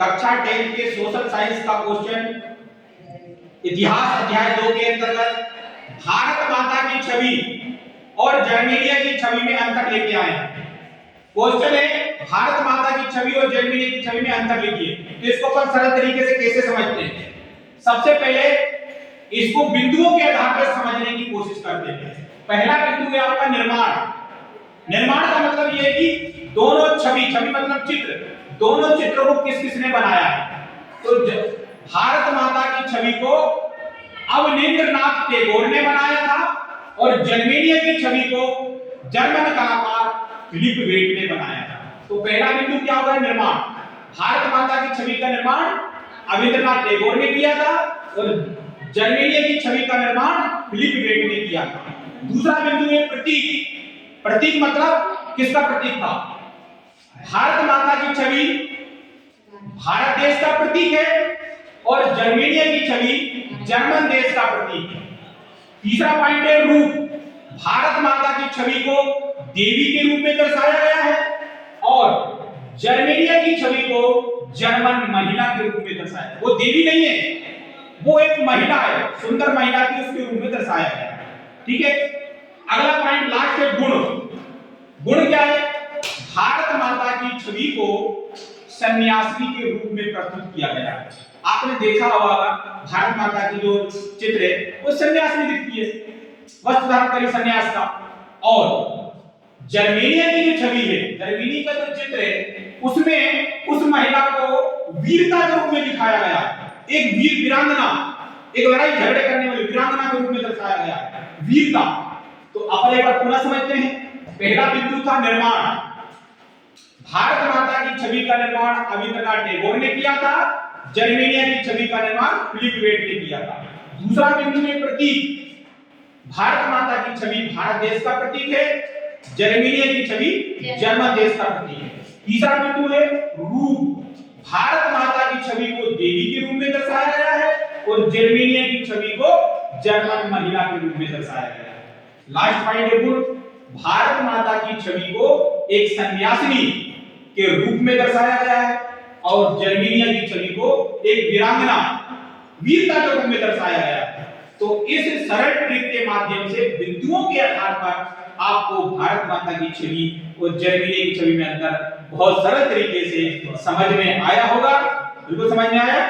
कक्षा 10 के social science का क्वेश्चन इतिहास अध्याय 2 के अंतर्गत भारत माता की छवि और जर्मेनिया की छवि में अंतर लेके आए हैं। क्वेश्चन है भारत माता की छवि और जर्मेनिया की छवि में अंतर लिखिए। तो इसको अपन सरल तरीके से कैसे समझते हैं? सबसे पहले इसको बिंदुओं के आधार पर समझने की कोशिश करते हैं। पहला बिंदु है आपका निर्माण। निर्माण का मतलब यह है कि दोनों छवि मतलब चित्र, दोनों चित्रों को किस किसने बनाया है? तो भारत माता की छवि को अवनींद्रनाथ टैगोर ने बनाया था और जर्मेनिया की छवि को जर्मन कलाकार फिलिप वेट ने बनाया था। तो पहला बिंदु क्या होगा? निर्माण। भारत माता की छवि का निर्माण रविंद्रनाथ टैगोर ने किया था और जर्मेनिया की छवि का निर्माण फिलिप वेट ने किया था। दूसरा बिंदु है प्रतीक। प्रतीक मतलब किसका प्रतीक था? भारत माता की छवि भारत देश का प्रतीक है और जर्मेनिया की छवि जर्मन देश का प्रतीक है। तीसरा पॉइंट है रूप। भारत माता की छवि को देवी के रूप में दर्शाया गया है और जर्मेनिया की छवि को जर्मन महिला के रूप में दर्शाया है। वो देवी नहीं है, वो एक महिला है, सुंदर महिला की उसके रूप में दर्शाया गया है। ठीक है, अगला पॉइंट लास्ट है गुण। गुण क्या है? भारत माता की छवि को सन्यासिनी के रूप में प्रस्तुत किया गया है। आपने देखा होगा भारत माता की जो चित्र है वो सन्यासिनी दिखती है, वस्त्र धारण करी सन्यास का। और जर्मेनिया की जो छवि है, जर्मनी का जो चित्र है उसमें उस महिला को वीरता के रूप में दिखाया गया है। एक वीर वीरांगना, एक लड़ाई झगड़े करने वाली वीरांगना के रूप में दर्शाया गया है, वीरता। तो अपन एक बार पुनः समझते हैं। पहला बिंदु था निर्माण। भारत माता की छवि का निर्माण रविंद्रनाथ टैगोर ने किया था, जर्मेनिया की छवि का निर्माण फिलिप वेट ने किया था। दूसरा बिंदु है प्रतीक। भारत माता की छवि भारत देश का प्रतीक है, जर्मेनिया की छवि जर्मन देश का प्रतीक है। तीसरा बिंदु है रूप। भारत माता की छवि को देवी के रूप में दर्शाया गया है और जर्मेनिया की छवि को जर्मन महिला के रूप में दर्शाया गया है। लास्ट पॉइंट है गुण। भारत माता की छवि को एक सन्यासिनी के रूप में दर्शाया गया है और जर्मेनिया की छवि को एक वीरांगना, वीरता के रूप में दर्शाया गया है। तो इस सरल ट्रिक के माध्यम से बिंदुओं के आधार पर आपको भारत माता की छवि और जर्मनी की छवि में अंतर बहुत सरल तरीके से समझ में आया होगा। बिल्कुल समझ में आया?